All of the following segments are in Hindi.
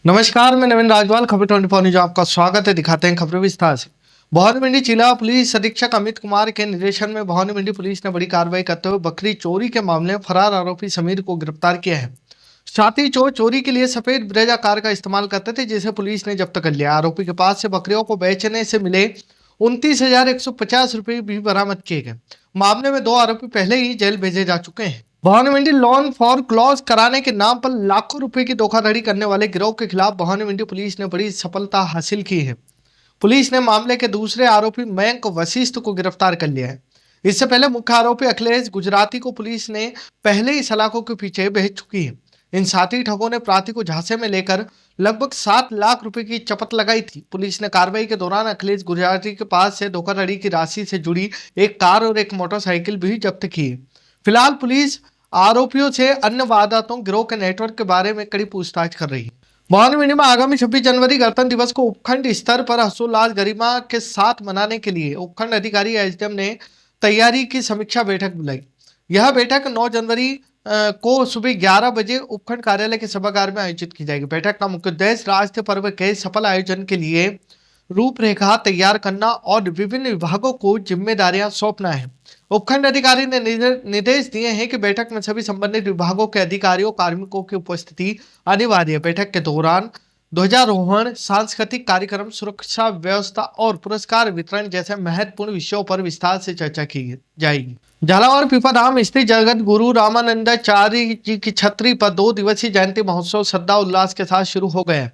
नमस्कार, मैं नवीन राजवाल, खबर 24 न्यूज आपका स्वागत है। दिखाते हैं खबरें विस्तार से। भवानीमंडी जिला पुलिस अधीक्षक अमित कुमार के निर्देशन में भवानीमंडी पुलिस ने बड़ी कार्रवाई करते हुए बकरी चोरी के मामले में फरार आरोपी समीर को गिरफ्तार किया है। साथ ही चोर चोरी के लिए सफेद ब्रेजा कार का इस्तेमाल करते थे, जिसे पुलिस ने जब्त कर लिया। आरोपी के पास से बकरियों को बेचने से मिले 29,150 रुपये भी बरामद किए गए। मामले में 2 आरोपी पहले ही जेल भेजे जा चुके हैं। भवानीमंडी लोन फॉर क्लॉज कराने के नाम पर लाखों रुपए की धोखाधड़ी करने वाले गिरोह के खिलाफ भवानीमंडी पुलिस ने बड़ी सफलता हासिल की है। पुलिस ने मामले के दूसरे आरोपी मयंक वशिष्ठ को गिरफ्तार कर लिया है। इससे पहले मुख्य आरोपी अखिलेश गुजराती को पुलिस ने पहले ही सलाखों के पीछे भेज चुकी है। इन साथी ठगों ने प्रार्थी को झांसे में लेकर लगभग 7 लाख रुपए की चपत लगाई थी। पुलिस ने कार्रवाई के दौरान अखिलेश गुजराती के पास से धोखाधड़ी की राशि से जुड़ी एक कार और एक मोटरसाइकिल भी जब्त की है। फिलहाल पुलिस आरोपियों से अन्य वारदातों गिरोह के नेटवर्क के बारे में कड़ी पूछताछ कर रही है। भवानीमंडी में आगामी 26 जनवरी गणतंत्र दिवस को उपखंड स्तर पर हर्षोल्लास गरिमा के साथ मनाने के लिए उपखंड अधिकारी एसडीएम ने तैयारी की समीक्षा बैठक बुलाई। यह बैठक 9 जनवरी को सुबह 11 बजे उपखंड कार्यालय के सभागार में आयोजित की जाएगी। बैठक का मुख्य उद्देश्य राष्ट्रीय पर्व के सफल आयोजन के लिए रूपरेखा तैयार करना और विभिन्न विभागों को जिम्मेदारियां सौंपना है। उपखंड अधिकारी ने निर्देश दिए हैं कि बैठक में सभी संबंधित विभागों के अधिकारियों कार्मिकों की उपस्थिति अनिवार्य है। बैठक के दौरान ध्वजारोहण, सांस्कृतिक कार्यक्रम, सुरक्षा व्यवस्था और पुरस्कार वितरण जैसे महत्वपूर्ण विषयों पर विस्तार से चर्चा की जाएगी। झालावाड़ पीपाधाम स्थित जगत गुरु रामानंदाचार्य जी की छतरी पर 2 दिवसीय जयंती महोत्सव श्रद्धा उल्लास के साथ शुरू हो गया।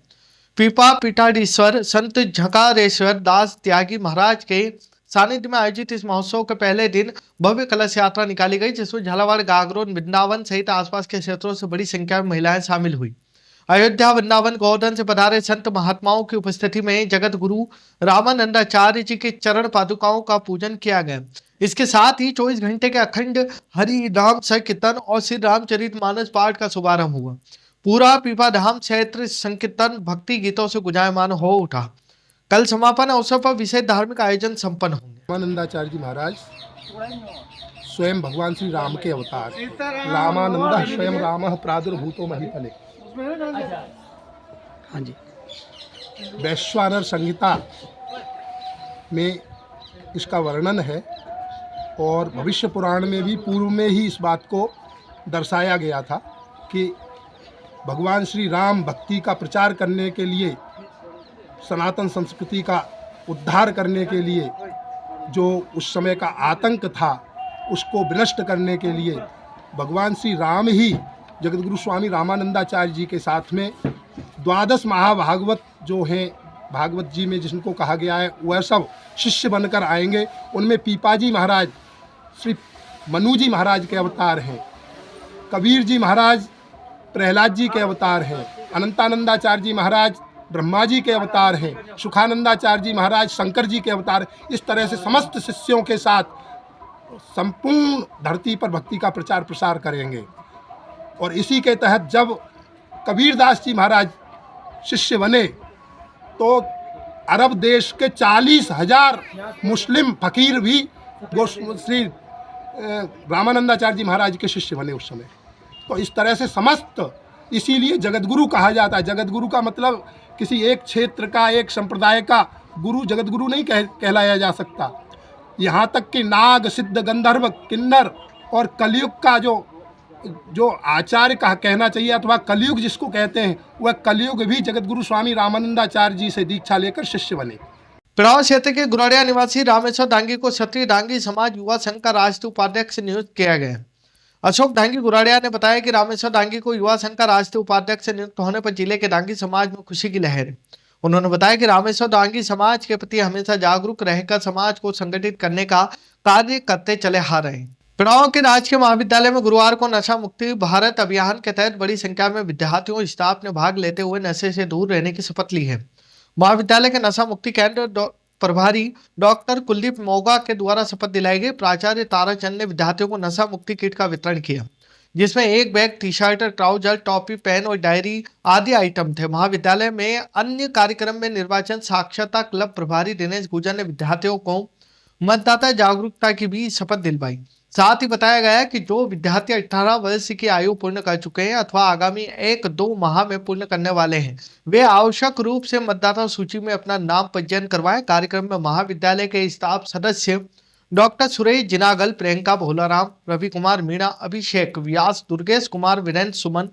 पीपा पीठाधीश्वर संत झकारेश्वर दास त्यागी महाराज के सानिध्य में आयोजित इस महोत्सव के पहले दिन भव्य कलश यात्रा निकाली गई, जिसमें झालावाड़, गागरोन, वृंदावन सहित आसपास के क्षेत्रों से बड़ी संख्या में महिलाएं शामिल हुई। अयोध्या, वृंदावन, गोवर्धन से पधारे संत महात्माओं की उपस्थिति में जगत गुरु रामानंदाचार्य जी के चरण पादुकाओं का पूजन किया गया। इसके साथ ही 24 घंटे के अखंड हरि नाम संकीर्तन और श्री रामचरितमानस पाठ का शुभारंभ हुआ। पूरा पीपाधाम क्षेत्र संकीर्तन भक्ति गीतों से गुंजायमान हो उठा। कल समापन अवसर पर विशेष धार्मिक आयोजन संपन्न होंगे। रामानंदाचार्य जी महाराज स्वयं भगवान श्री राम के अवतार, रामानंद स्वयं राम प्रादुर्भूतो महीतले। हाँ जी, वैश्वानर संहिता में इसका वर्णन है और भविष्य पुराण में भी पूर्व में ही इस बात को दर्शाया गया था कि भगवान श्री राम भक्ति का प्रचार करने के लिए, सनातन संस्कृति का उद्धार करने के लिए जो उस समय का आतंक था उसको विनष्ट करने के लिए भगवान श्री राम ही जगतगुरु स्वामी रामानंदाचार्य जी के साथ में 12 महाभागवत जो हैं भागवत जी में जिनको कहा गया है वह सब शिष्य बनकर आएंगे। उनमें पीपाजी महाराज श्री मनु जी महाराज के अवतार हैं, कबीर जी महाराज प्रहलाद जी के अवतार हैं, अनंतानंदाचार्य जी महाराज ब्रह्मा जी के अवतार हैं, सुखानंदाचार्य जी महाराज शंकर जी के अवतार। इस तरह से समस्त शिष्यों के साथ संपूर्ण धरती पर भक्ति का प्रचार प्रसार करेंगे। और इसी के तहत जब कबीरदास जी महाराज शिष्य बने तो अरब देश के 40,000 मुस्लिम फकीर भी श्री रामानंदाचार्य जी महाराज के शिष्य बने उस समय। तो इस तरह से समस्त, इसीलिए जगतगुरु कहा जाता है। जगतगुरु का मतलब किसी एक क्षेत्र का, एक संप्रदाय का गुरु जगतगुरु नहीं कहलाया जा सकता। यहाँ तक कि नाग, सिद्ध, गंधर्व, किन्नर और कलयुग का जो आचार्य का कहना चाहिए अथवा कलयुग जिसको कहते हैं, वह कलयुग भी जगतगुरु स्वामी रामानंदाचार्य जी से दीक्षा लेकर शिष्य बने। पिड़ाव क्षेत्र के गुराड़िया निवासी रामेश्वर डांगी को क्षत्रिय डांगी समाज युवा संघ का राष्ट्रीय उपाध्यक्ष नियुक्त किया गया। अशोक डांगी गुराड़िया ने बताया कि रामेश्वर डांगी को युवा संघ का राष्ट्रीय उपाध्यक्ष नियुक्त होने पर जिले के डांगी समाज में खुशी की लहर है। उन्होंने बताया कि रामेश्वर डांगी समाज के प्रति हमेशा जागरूक रहकर समाज को संगठित करने का कार्य करते चले आ रहे हैं। पिड़ाव के राजकीय महाविद्यालय में गुरुवार को नशा मुक्ति भारत अभियान के तहत बड़ी संख्या में विद्यार्थियों और स्टाफ ने भाग लेते हुए नशे से दूर रहने की शपथ ली है। महाविद्यालय के नशा मुक्ति केंद्र प्रभारी डॉक्टर कुलदीप मोगा के द्वारा शपथ दिलाई गई। प्राचार्य ताराचंद ने विद्यार्थियों को नशा मुक्ति किट का वितरण किया, जिसमें एक बैग, टी शर्ट, ट्राउजर, टॉपी, पेन और डायरी आदि आइटम थे। महाविद्यालय में अन्य कार्यक्रम में निर्वाचन साक्षरता क्लब प्रभारी दिनेश गुजर ने विद्यार्थियों को मतदाता जागरूकता की भी शपथ दिलवाई। साथ ही बताया गया है कि जो विद्यार्थी 18 वर्ष की आयु पूर्ण कर चुके हैं अथवा आगामी 1-2 माह में पूर्ण करने वाले हैं, वे आवश्यक रूप से मतदाता सूची में अपना नाम पंजीयन करवाएं। कार्यक्रम में महाविद्यालय के स्टाफ सदस्य डॉक्टर सुरेश जिनागल, प्रियंका भोलाराम, रवि कुमार मीणा, अभिषेक व्यास, दुर्गेश कुमार, वीरेंद्र सुमन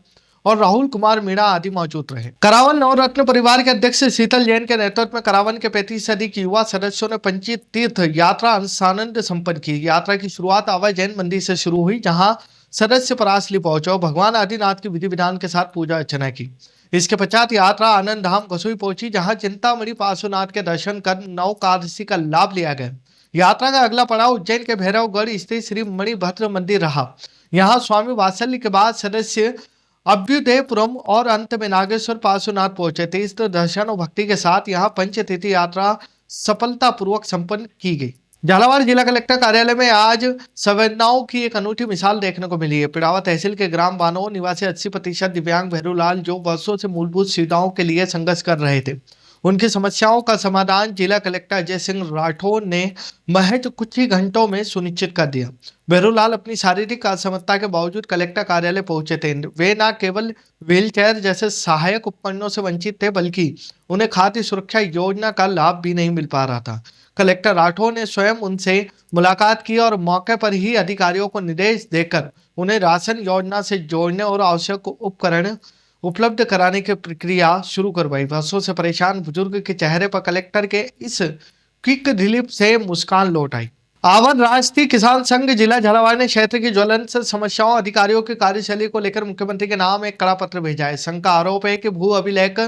और राहुल कुमार मीणा आदि मौजूद रहे। करावन नवरत्न परिवार के अध्यक्ष शीतल जैन के नेतृत्व में करावन के 35 से अधिक युवा सदस्यों ने पंची तीर्थ यात्रा अंशानंद संपन्न की। यात्रा की शुरुआत आवा जैन मंदिर से शुरू हुई, जहां सदस्य परासली पहुंचे और भगवान आदिनाथ की विधि विधान के साथ पूजा अर्चना की। इसके पश्चात यात्रा आनंद धाम गसोई पहुंची, जहां चिंतामणि पार्श्वनाथ के दर्शन कर नवकादशी का लाभ लिया गया। यात्रा का अगला पड़ाव उज्जैन के भैरवगढ़ स्थित श्री मणिभद्र मंदिर रहा। यहाँ स्वामी वात्सल्य के बाद सदस्य अभ्युदयपुरम और अंत में नागेश्वर पार्श्वनाथ पहुंचे। तीर्थ दर्शन और भक्ति के साथ यहाँ पंचतीर्थी यात्रा सफलतापूर्वक संपन्न की गई। झालावाड़ जिला कलेक्टर कार्यालय में आज संवेदनाओं की एक अनूठी मिसाल देखने को मिली है। पिड़ावा तहसील के ग्राम बानो निवासी 80% दिव्यांग भैरूलाल, जो वर्षों से मूलभूत सुविधाओं के लिए संघर्ष कर रहे थे, उनकी समस्याओं का समाधान जिला कलेक्टर अजय सिंह राठौर ने महज कुछ ही घंटों में सुनिश्चित कर दिया। भैरूलाल अपनी शारीरिक असमर्थता के बावजूद कलेक्टर कार्यालय पहुंचे थे। वे न केवल व्हीलचेयर जैसे सहायक उपकरणों से वंचित थे, बल्कि उन्हें खाद्य सुरक्षा योजना का लाभ भी नहीं मिल पा रहा था। कलेक्टर राठौर ने स्वयं उनसे मुलाकात की और मौके पर ही अधिकारियों को निर्देश देकर उन्हें राशन योजना से जोड़ने और आवश्यक उपकरण उपलब्ध कराने की प्रक्रिया शुरू करवाई। वर्षों से परेशान बुजुर्ग के चेहरे पर कलेक्टर के इस क्विक रिलीफ से मुस्कान लौट आई। आवर राष्ट्रीय किसान संघ जिला झालावाड़ ने क्षेत्र की ज्वलंत समस्याओं, अधिकारियों की कार्यशैली को लेकर मुख्यमंत्री के नाम एक कड़ा पत्र भेजा है। संघ का आरोप है कि भू अभिलेख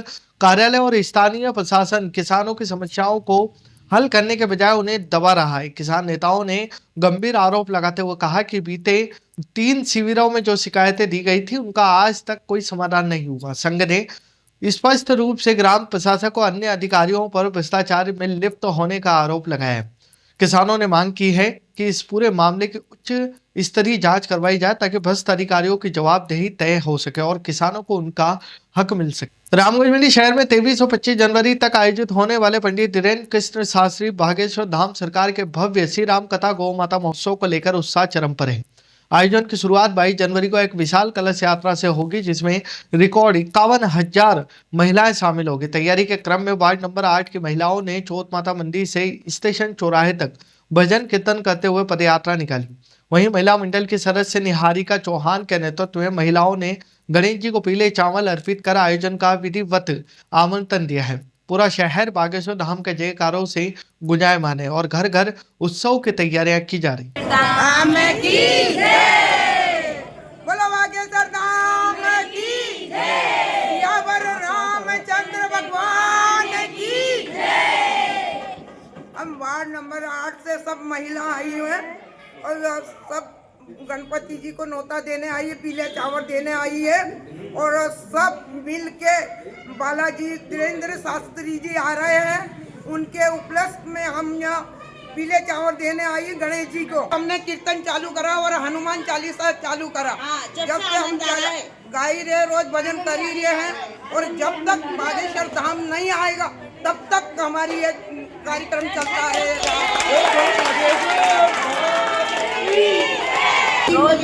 कार्यालय और स्थानीय प्रशासन किसानों की समस्याओं को हल करने के बजाय उन्हें दबा रहा है। किसान नेताओं ने गंभीर आरोप लगाते हुए कहा कि बीते 3 शिविरों में जो शिकायतें दी गई थी, उनका आज तक कोई समाधान नहीं हुआ। संघ ने स्पष्ट रूप से ग्राम प्रशासक और अन्य अधिकारियों पर भ्रष्टाचार में लिप्त होने का आरोप लगाया है। किसानों ने मांग की है कि इस पूरे मामले की उच्च स्तरीय जांच करवाई जाए, ताकि भ्रष्ट अधिकारियों की जवाबदेही तय हो सके और किसानों को उनका हक मिल सके। रामगंज मंडी शहर में 23 और 25 जनवरी तक आयोजित होने वाले पंडित धीरेन्द्र कृष्ण शास्त्री बागेश्वर धाम सरकार के भव्य श्री राम कथा गौ माता महोत्सव को लेकर उत्साह चरम पर है। आयोजन की शुरुआत 22 जनवरी को एक विशाल कलश यात्रा से होगी, जिसमें रिकॉर्ड 51,000 महिलाएं शामिल होगी। तैयारी के क्रम में वार्ड नंबर 8 की महिलाओं ने चौथ माता मंदिर से स्टेशन चौराहे तक भजन कीर्तन करते हुए पदयात्रा निकाली। वहीं महिला मंडल की सदस्य निहारिका चौहान के नेतृत्व में महिलाओं ने गणेश जी को पीले चावल अर्पित कर आयोजन का विधिवत आमंत्रण दिया है। पूरा शहर बागेश्वर धाम के जयकारों से गुंजायमान है और घर घर उत्सव की तैयारियां की जा रही। बोलो बागेश्वर धाम की जय, यावर रामचंद्र भगवान की जय। हम वार्ड नंबर 8 से सब महिला आई हैं और सब गणपति जी को नौता देने आई है, पीले चावल देने आई है और सब मिल के बालाजी धीरेन्द्र शास्त्री जी आ रहे हैं। उनके उपलक्ष्य में हम यहाँ पीले चावल देने आई है गणेश जी को। हमने कीर्तन चालू करा और हनुमान चालीसा चालू करा। जब से हम गा ही रहे, रोज भजन कर ही रहे हैं और जब तक बागेश्वर धाम नहीं आएगा तब तक हमारी ये कार्यक्रम चलता रहेगा। रोज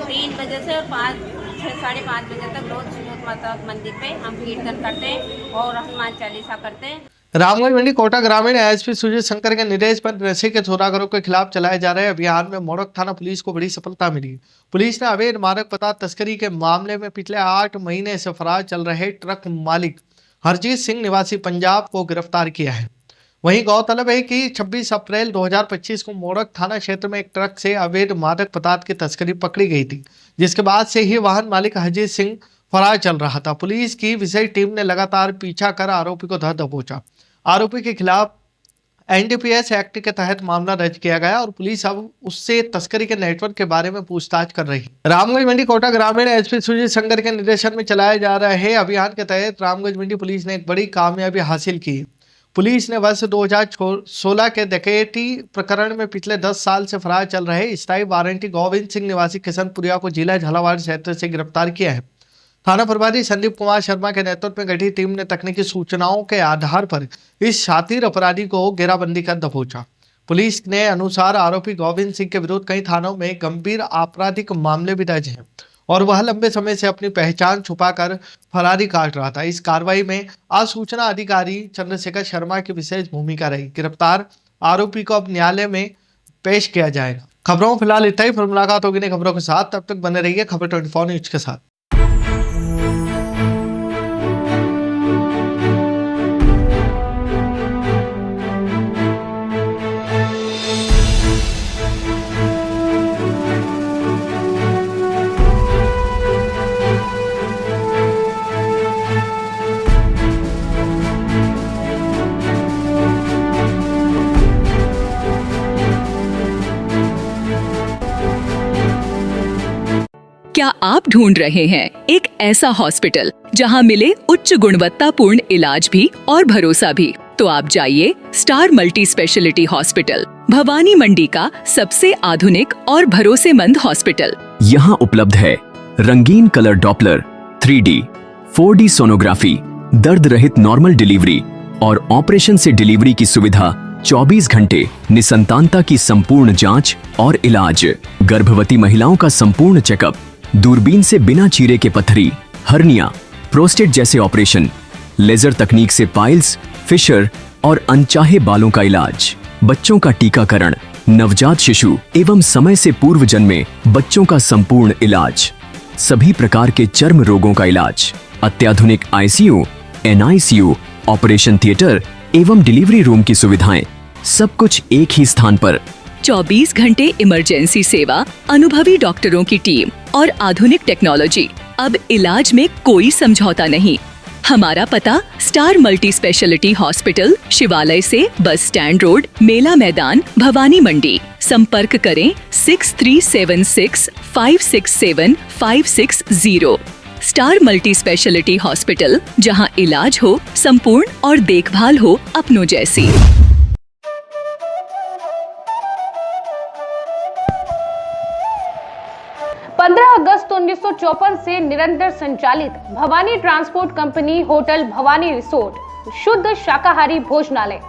3 बजे से 5, 6, साढ़े 5 बजे तक रोज चौथ माता मंदिर पे हम कीर्तन करते हैं और हनुमान चालीसा करते हैं। रामगंज मंडी कोटा ग्रामीण एसपी सुजीत शंकर के निर्देश पर नशे के सौदागरों के खिलाफ चलाए जा रहे अभियान में मोड़क थाना पुलिस को बड़ी सफलता मिली। पुलिस ने अवैध मादक पदार्थ तस्करी के मामले में पिछले 8 महीने से फरार चल रहे ट्रक मालिक हरजीत सिंह निवासी पंजाब को गिरफ्तार किया है। वहीं गौरतलब है कि 26 अप्रैल 2025 को मोड़क थाना क्षेत्र में एक ट्रक से अवैध मादक पदार्थ की तस्करी पकड़ी गई थी, जिसके बाद से ही वाहन मालिक हरजीत सिंह फरार चल रहा था। पुलिस की विशेष टीम ने लगातार पीछा कर आरोपी को धर दबोचा। आरोपी के खिलाफ एनडीपीएस एक्ट के तहत मामला दर्ज किया गया और पुलिस अब उससे तस्करी के नेटवर्क के बारे में पूछताछ कर रही है। रामगंज मंडी कोटा ग्रामीण एसपी सुजीत शंकर के निर्देशन में चलाए जा रहे अभियान के तहत रामगंज मंडी पुलिस ने एक बड़ी कामयाबी हासिल की। पुलिस ने वर्ष 2016 के डकैती प्रकरण में पिछले 10 साल से फरार चल रहे स्थायी वारंटी गोविंद सिंह निवासी किशनपुरिया को जिला झालावाड़ क्षेत्र से गिरफ्तार किया है। थाना प्रभारी संदीप कुमार शर्मा के नेतृत्व में गठित टीम ने तकनीकी सूचनाओं के आधार पर इस शातिर अपराधी को घेराबंदी कर दबोचा। पुलिस ने अनुसार आरोपी गोविंद सिंह के विरुद्ध कई थानों में गंभीर आपराधिक मामले भी दर्ज हैं और वह लंबे समय से अपनी पहचान छुपाकर फरारी काट रहा था। इस कार्रवाई में आज सूचना अधिकारी चंद्रशेखर शर्मा की विशेष भूमिका रही। गिरफ्तार आरोपी को अब न्यायालय में पेश किया जाएगा। खबरों में फिलहाल इतना ही। फिर मुलाकात होगी नई खबरों के साथ। तब तक बने रहिए खबर 24 न्यूज के साथ। क्या आप ढूंढ रहे हैं एक ऐसा हॉस्पिटल जहां मिले उच्च गुणवत्तापूर्ण इलाज भी और भरोसा भी? तो आप जाइए star multi specialty hospital, Bhawani Mandi का सबसे आधुनिक और भरोसेमंद हॉस्पिटल। यहाँ उपलब्ध है रंगीन colour Doppler, 3D, 4D sonography, दर्द रहित नॉर्मल डिलीवरी और ऑपरेशन से डिलीवरी की सुविधा, 24 घंटे निसंतानता की संपूर्ण जांच और इलाज, गर्भवती महिलाओं का संपूर्ण चेकअप, दूरबीन से बिना चीरे के पथरी, हर्निया, प्रोस्टेट जैसे ऑपरेशन, लेजर तकनीक से पाइल्स, फिशर और अनचाहे बालों का इलाज, बच्चों का टीकाकरण, नवजात शिशु एवं समय से पूर्व जन्मे बच्चों का संपूर्ण इलाज, सभी प्रकार के चर्म रोगों का इलाज, अत्याधुनिक ICU, NICU, ऑपरेशन थिएटर एवं डिलीवरी रूम की सुविधाएं, सब कुछ एक ही स्थान पर। 24 घंटे इमरजेंसी सेवा, अनुभवी डॉक्टरों की टीम और आधुनिक टेक्नोलॉजी। अब इलाज में कोई समझौता नहीं। हमारा पता स्टार मल्टी स्पेशलिटी हॉस्पिटल, शिवालय से बस स्टैंड रोड, मेला मैदान, भवानी मंडी। संपर्क करें 6376 567 560। स्टार मल्टी स्पेशलिटी हॉस्पिटल, जहां इलाज हो संपूर्ण और देखभाल हो अपनों जैसी। 15 अगस्त 1954 से निरंतर संचालित Bhavani transport company hotel Bhavani resort, शुद्ध शाकाहारी भोजनालय,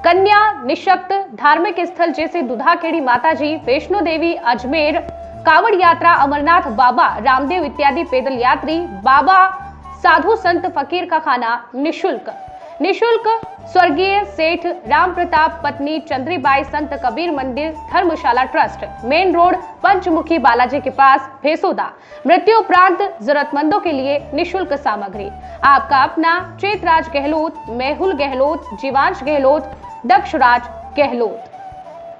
कन्या निशक्त धार्मिक स्थल जैसे दुधाखेड़ी माताजी, वैष्णो देवी, अजमेर, कावड़ यात्रा, अमरनाथ बाबा, रामदेव इत्यादि पैदल यात्री, बाबा, साधु संत फकीर का खाना निशुल्क स्वर्गीय सेठ राम प्रताप पत्नी चंद्रीबाई संत कबीर मंदिर धर्मशाला ट्रस्ट, मेन रोड, पंचमुखी बालाजी के पास, भेसोदा। मृत्यु उपरांत जरूरतमंदों के लिए निशुल्क सामग्री। आपका अपना Chetraj Gehlot, Mehul Gehlot, Jeevansh Gehlot, Dakshraj Gehlot.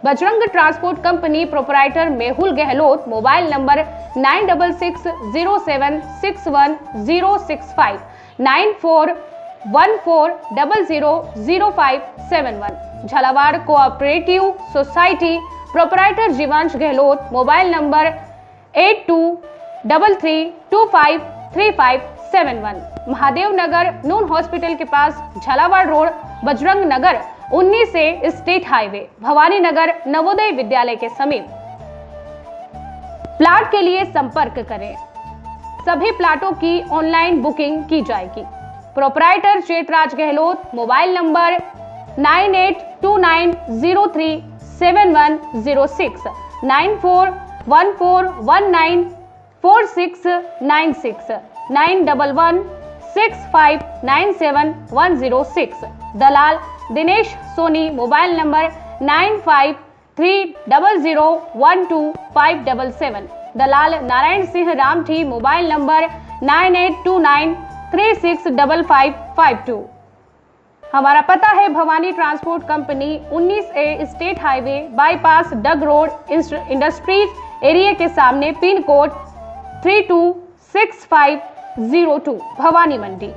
Bajrang transport company proprietor Mehul Gehlot, mobile number 9660761065 9414000571। Jhalawar cooperative society proprietor Jeevansh Gehlot, mobile number 8233253571। Mahadev Nagar नून हॉस्पिटल के पास, झालावाड़ रोड, बजरंग नगर 19 से स्टेट हाईवे, भवानी नगर नवोदय विद्यालय के समीप। प्लाट के लिए संपर्क करें। सभी प्लाटों की ऑनलाइन बुकिंग की जाएगी। Proprietor Chetraj Gehlot, mobile number 9829037106 9414194696 9116597106। दलाल दिनेश सोनी, मोबाइल नंबर 9530012577। दलाल नारायण सिंह रामठी, मोबाइल नंबर 9829365552। हमारा पता है Bhawani transport company 19A state highway bypass Dag road, industries area के सामने, पिन कोड 326502, भवानी मंडी।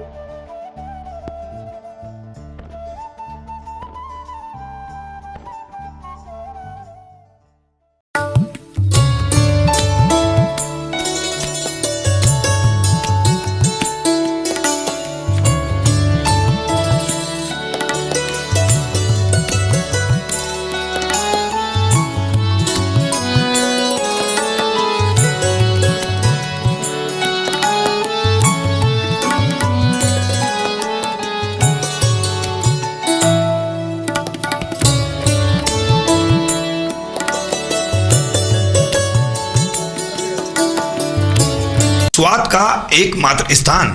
स्वाद का एकमात्र स्थान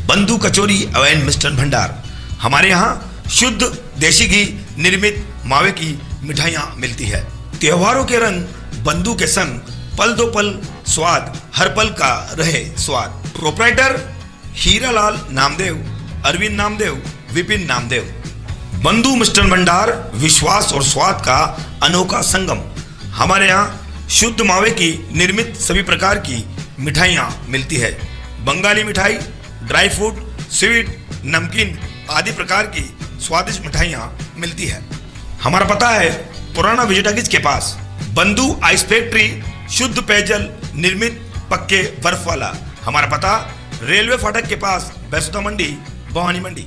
बंधु कचौरी एवं मिष्ठान भंडार। हमारे यहाँ शुद्ध देशी घी निर्मित मावे की मिठाइयाँ मिलती है। त्योहारों के रंग बंधु के संग पल दो पल स्वाद, हर पल का रहे स्वाद। प्रोपराइटर हीरालाल नामदेव, अरविंद नामदेव, विपिन नामदेव। बंधु मिष्ठान भंडार विश्वास और स्वाद का अनोखा संगम। हमारे यहाँ शुद्ध मावे की निर्मित सभी प्रकार की मिठाइयाँ मिलती है। बंगाली मिठाई, ड्राई फ्रूट, स्वीट, नमकीन आदि प्रकार की स्वादिष्ट मिठाइयाँ मिलती है। हमारा पता है पुराना विजयटागिज के पास। बंधु आइस फैक्ट्री, शुद्ध पेयजल निर्मित पक्के बर्फ वाला। हमारा पता रेलवे फाटक के पास, बैसुदा मंडी, भवानी मंडी।